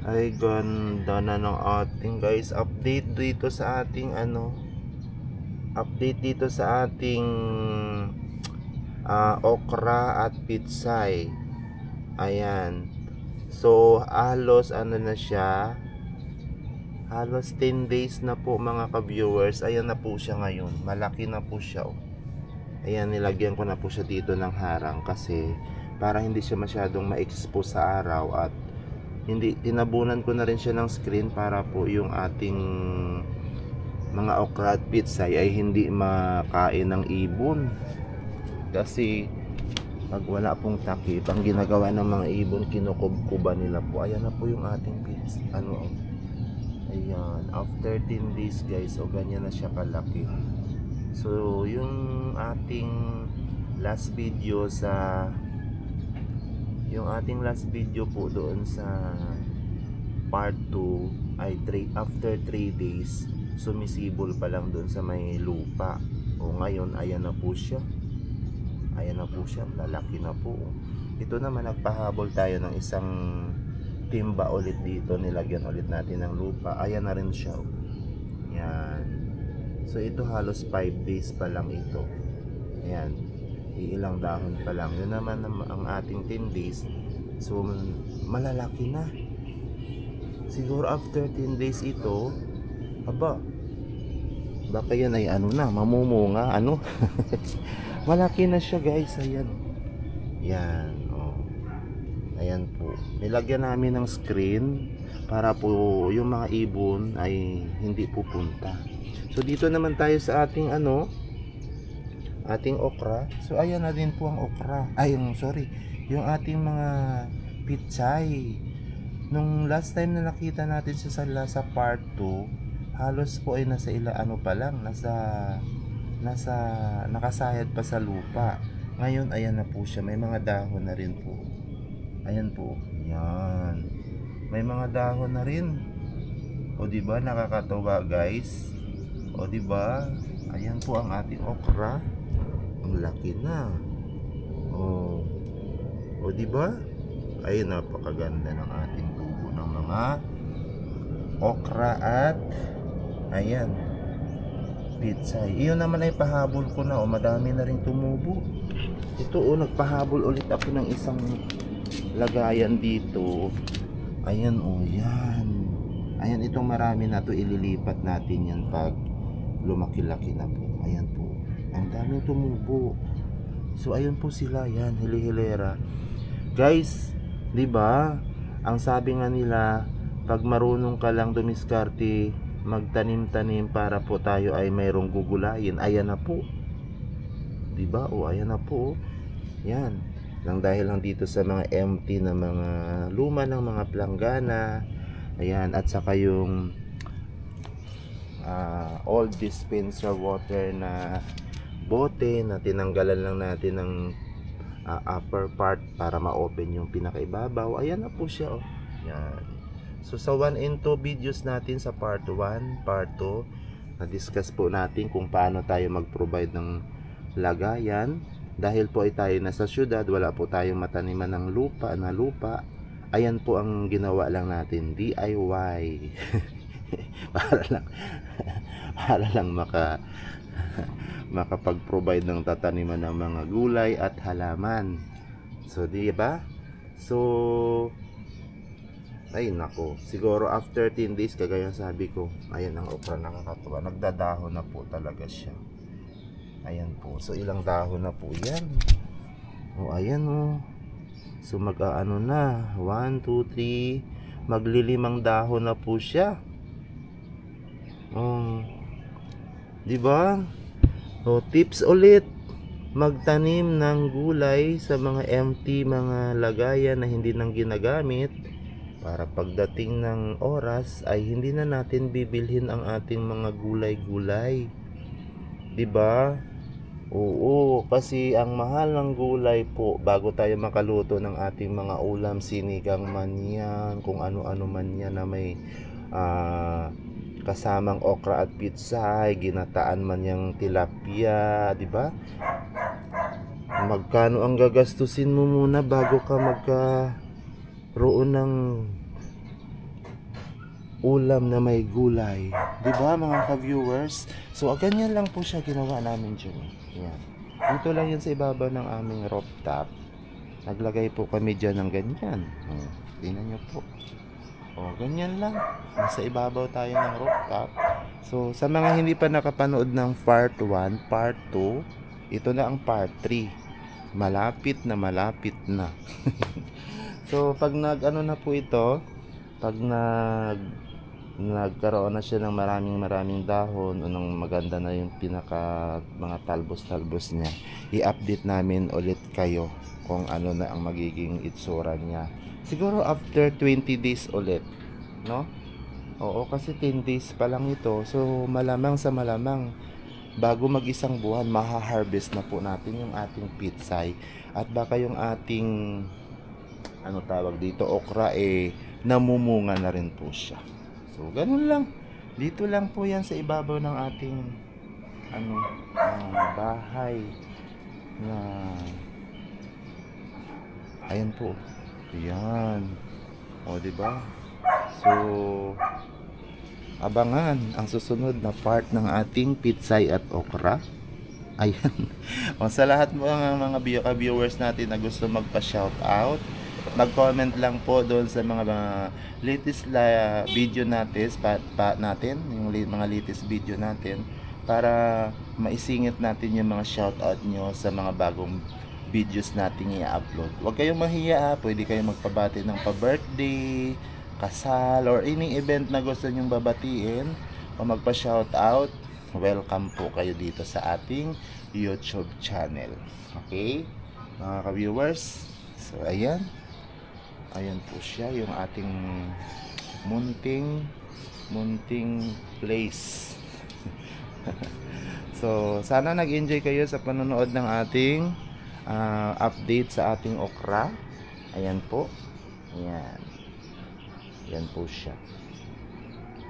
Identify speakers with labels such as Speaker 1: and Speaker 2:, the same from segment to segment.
Speaker 1: Ay ganda na ng ating guys update dito sa ating update dito sa ating okra at pitsay. Ayan. So halos na siya, halos 10 days na po mga ka-viewers. Ayan na po siya ngayon, malaki na po siya oh. Ayan, nilagyan ko na po siya dito ng harang kasi para hindi siya masyadong ma-expose sa araw, at hindi, tinabunan ko na rin siya ng screen para po yung ating mga okra at pitsay ay hindi makain ng ibon. Kasi pag wala pong takip, ang ginagawa ng mga ibon, kinukubkuban nila po. Ayan na po yung ating pits, ayan, after 10 days guys, o ganyan na siya kalaki. So yung ating last video po doon sa part 2 ay after 3 days sumisibol pa lang doon sa may lupa. O ngayon ayan na po siya, lalaki na po. Ito naman, nagpahabol tayo ng isang timba ulit dito, nilagyan ulit natin ng lupa. Ayan na rin siya. Yan. So ito halos 5 days pa lang ito. Ayan, iilang dahon pa lang. Yun naman ang ating 10 days. So malalaki na. Siguro after 10 days ito, baka yan ay mamumunga, malaki na siya guys. Ayan. Yan, oh. Ayan po. Nilagyan namin ng screen para po yung mga ibon ay hindi pupunta. So dito naman tayo sa ating ating okra. So ayan na din po ang okra. Yung ating mga pitsay. Nung last time na nakita natin sa part 2, halos po ay nasa nakasayad pa sa lupa. Ngayon ayan na po siya, may mga dahon na rin po. Ayan po. Yan. May mga dahon na rin. O di ba nakakatawa guys? O di ba? Ayan po ang ating okra. Ang laki na. O di ba? Ay napakaganda ng ating tubo ng mga okra at ayan, pitsay. Iyon naman ay pahabol ko na, madami na rin tumubo. Ito nagpahabol ulit ako ng isang lagayan dito. Ayan yan. Ayan, itong marami na to, ililipat natin yan pag lumaki-laki na po. Ayan po, ang daming tumubo. So ayun po sila, yan, hili-hilera. Guys, 'di ba? Ang sabi nga nila, pag marunong ka lang dumiskarte, magtanim-tanim para po tayo ay mayroong gugulayin. Ayan na po. 'Di ba? Ayan na po. Yan. Lang dahil lang dito sa mga empty na mga luma ng mga planggana. Ayan, at saka yung old dispenser water na bote na tinanggalan lang natin ng upper part para ma-open yung pinakaibabaw. Ayan na po siya. Yan. So sa 1 and 2 videos natin sa part 1, part 2, na-discuss po natin kung paano tayo mag-provide ng lagayan. Dahil po ay tayo nasa syudad, wala po tayong mataniman ng lupa. Ayan po ang ginawa lang natin, DIY. para lang makapag-provide ng tataniman ng mga gulay at halaman. So di ba? So ay nako, siguro after 10 days, kagaya sabi ko, ayan ang okra, nakakatuwa, nagdadahon na po talaga siya. Ayan po, so ilang dahon na po yan. Ayan so na 1, 2, 3, maglilimang dahon na po siya. Di ba? Tips ulit, magtanim ng gulay sa mga empty mga lagayan na hindi nang ginagamit, para pagdating ng oras ay hindi na natin bibilhin ang ating mga gulay-gulay. 'Di ba? Oo, kasi ang mahal ng gulay po, bago tayo makaluto ng ating mga ulam, sinigang man yan, kung ano-ano man yan na may kasamang okra at pitsay, ginataan man yung tilapia, 'di ba? Magkano ang gagastusin mo muna bago ka magkaroon ng ulam na may gulay. 'Di ba mga ka-viewers? So ganyan lang po siya ginawa namin dyan. Yan. Dito lang yan sa ibabaw ng aming rooftop. Naglagay po kami dyan ng ganyan. Tingnan nyo po. Ganyan lang. Nasa ibabaw tayo ng rooftop. So sa mga hindi pa nakapanood ng part 1, part 2, ito na ang part 3. Malapit na. So pag nag-ano na po ito, pag nagkaroon na siya ng maraming dahon o ng maganda na yung pinaka mga talbos niya, i-update namin ulit kayo kung ano na ang magiging itsura niya. Siguro after 20 days ulit, no? Oo, kasi 10 days pa lang ito. So malamang bago mag-isang buwan, maha-harvest na po natin yung ating pitsay. At baka yung ating ano tawag dito, okra, namumunga na rin po siya. So ganun lang. Dito lang po yan sa ibabaw ng ating bahay na ayan po. Ayan. Di ba? So abangan ang susunod na part ng ating pitsay at okra. Ayan. Sa lahat mo mga viewers natin na gusto magpa-shout out, mag-comment lang po doon sa mga latest video natin, yung mga latest video natin, para maisingit natin yung mga shoutout nyo sa mga bagong videos natin i-upload. Huwag kayong mahiya, pwede kayong magpabati ng pa-birthday, kasal, or any event na gusto nyong babatiin o magpa-shoutout. Welcome po kayo dito sa ating YouTube channel. Okay, mga ka-viewers. So ayan po siya, yung ating munting place. So sana nag-enjoy kayo sa panonood ng ating update sa ating okra. Ayan po. Ayan po siya.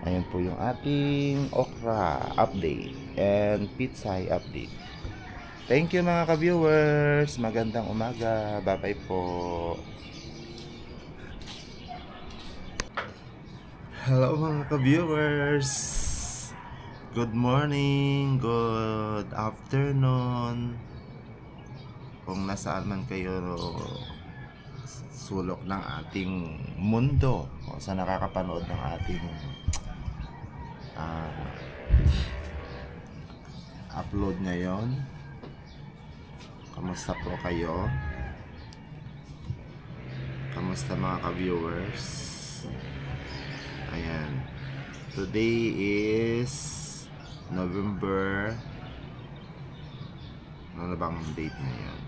Speaker 1: Ayan po yung ating okra update and pitsay update. Thank you mga ka-viewers. Magandang umaga. Bye-bye po. Hello mga ka-viewers. Good morning, good afternoon. Kung nasaan man kayo sulok ng ating mundo o sa nakakapanood ng ating upload ngayon. Kamusta po kayo? Kamusta mga ka-viewers? Ayan. Today is November, ano bang date ngayon?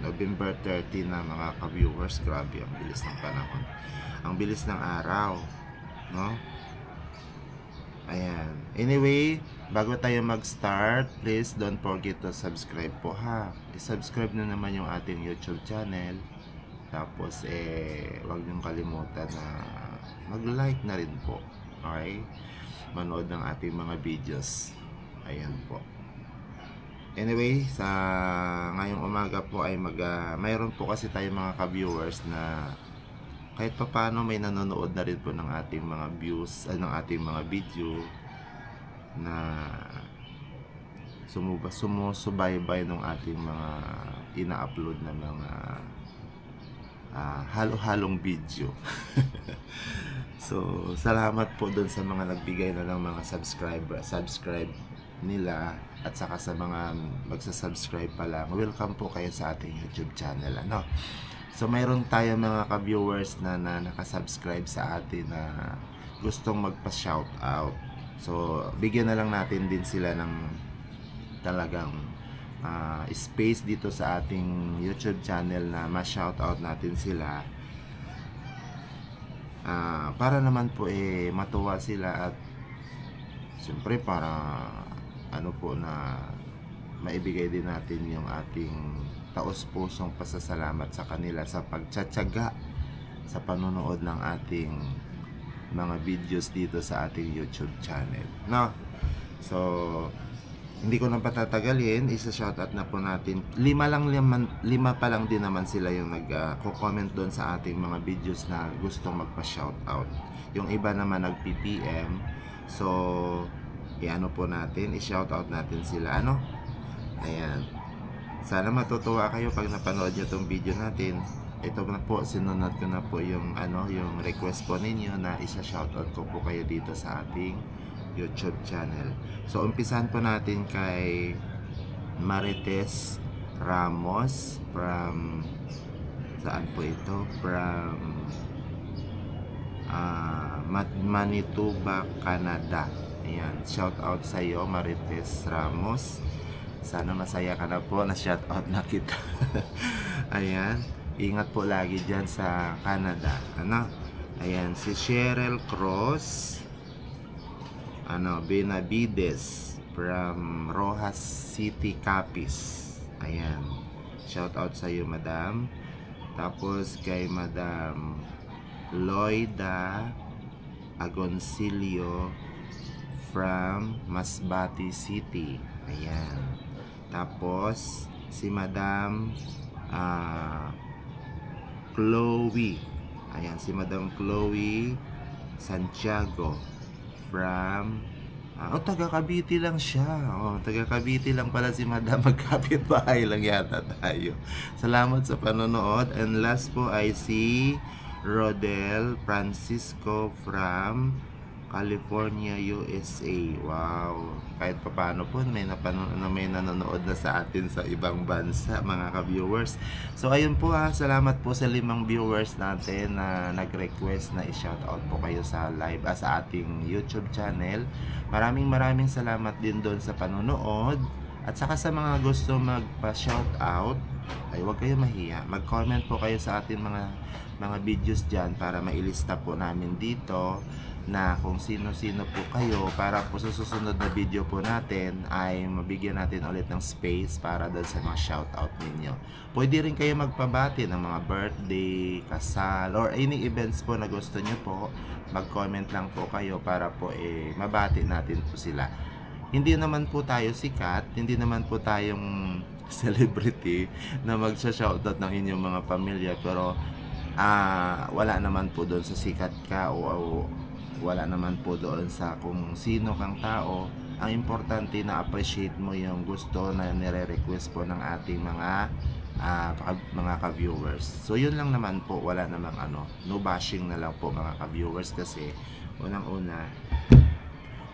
Speaker 1: November 30 na mga ka-viewers. Grabe, ang bilis ng panahon. Ang bilis ng araw, no? Ayan. Anyway, bago tayo mag-start, please don't forget to subscribe po ha. I-subscribe na naman yung ating YouTube channel. Tapos wag niyong kalimutan na mag-like na rin po. Okay? Manood ng ating mga videos. Ayan po. Anyway, sa ngayong umaga po ay mayroon po kasi tayong mga ka-viewers na kahit pa paano may nanonood na rin po ng ating mga views, ng ating mga video na sumusubaybay ng ating mga ina-upload na mga halo-halong video. So, salamat po doon sa mga nagbigay na ng mga subscribe nila, at saka sa mga magsa-subscribe pa lang. Welcome po kayo sa ating YouTube channel, ano. So, mayroon tayo mga ka-viewers na nakasubscribe sa atin na gustong magpa-shout out. So, bigyan na lang natin din sila ng talagang space dito sa ating YouTube channel na ma-shoutout natin sila. Para naman po matuwa sila, at siyempre para ano po na maibigay din natin yung ating taos-pusong pasasalamat sa kanila sa pagtsatsaga sa panonood ng ating mga videos dito sa ating YouTube channel, no? So hindi ko na patatagalin, isa-shoutout na po natin. Lima pa lang din naman sila yung nag-comment doon sa ating mga videos na gustong magpa-shoutout. Yung iba naman nag-PPM. So, i-ano po natin, i-shoutout natin sila. Ano? Ayan. Sana matutuwa kayo pag napanood nyo tong video natin. Ito na po, sinunod ko na po yung yung request po ninyo na isa-shoutout ko po kayo dito sa ating YouTube channel. So, umpisahan po natin kay Marites Ramos from saan po ito? From Manitoba, Canada. Ayan, shoutout sa iyo, Marites Ramos. Sana masaya ka na po, na shoutout na kita. Ayan, ingat po lagi dyan sa Canada. Ayan, si Cheryl Cross Benavides from Rojas City, Capiz. Ayan, shoutout sa iyo, madam. Tapos kay Madam Loida Agoncillo from Masbate City. Ayan. Tapos si Madam Chloe. Ayan, si Madam Chloe Santiago from taga Cavite lang siya. Taga Cavite lang pala si Madam. Magkapit bahay lang yata tayo. Salamat sa panonood. And last po ay si Rodel Francisco from California, USA. Wow. Kahit paano po may nanonood na sa atin sa ibang bansa, mga ka-viewers. So ayun po salamat po sa 5 viewers natin na nag-request na i-shoutout po kayo sa live sa ating YouTube channel. Maraming salamat din doon sa panonood. At saka sa mga gusto magpa-shoutout, ay huwag kayo mahiya. Mag-comment po kayo sa ating mga videos dyan para mailista po namin dito na kung sino-sino po kayo, para po sa susunod na video po natin ay mabigyan natin ulit ng space para doon sa mga shoutout ninyo. Pwede rin kayo magpabati ng mga birthday, kasal, or any events po na gusto nyo po. Mag-comment lang po kayo para po mabati natin po sila. Hindi naman po tayo sikat, hindi naman po tayong celebrity na magsa-shoutout ng inyong mga pamilya, pero wala naman po doon sa sikat ka o wala naman po doon sa kung sino kang tao. Ang importante na appreciate mo yung gusto na nire-request po ng ating mga ka-viewers. So yun lang naman po, wala namang no bashing na lang po mga ka-viewers, kasi unang-una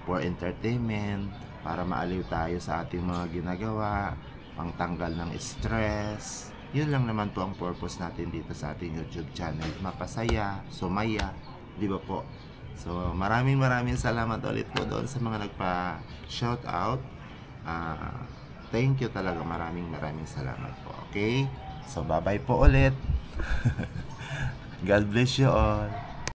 Speaker 1: for entertainment, para maaliw tayo sa ating mga ginagawa, pangtanggal ng stress. Yun lang naman po ang purpose natin dito sa ating YouTube channel, mapasaya, sumaya, di ba po? So maraming salamat ulit po doon sa mga nagpa-shoutout. Thank you talaga, maraming salamat po. Okay? So bye-bye po ulit. God bless you all.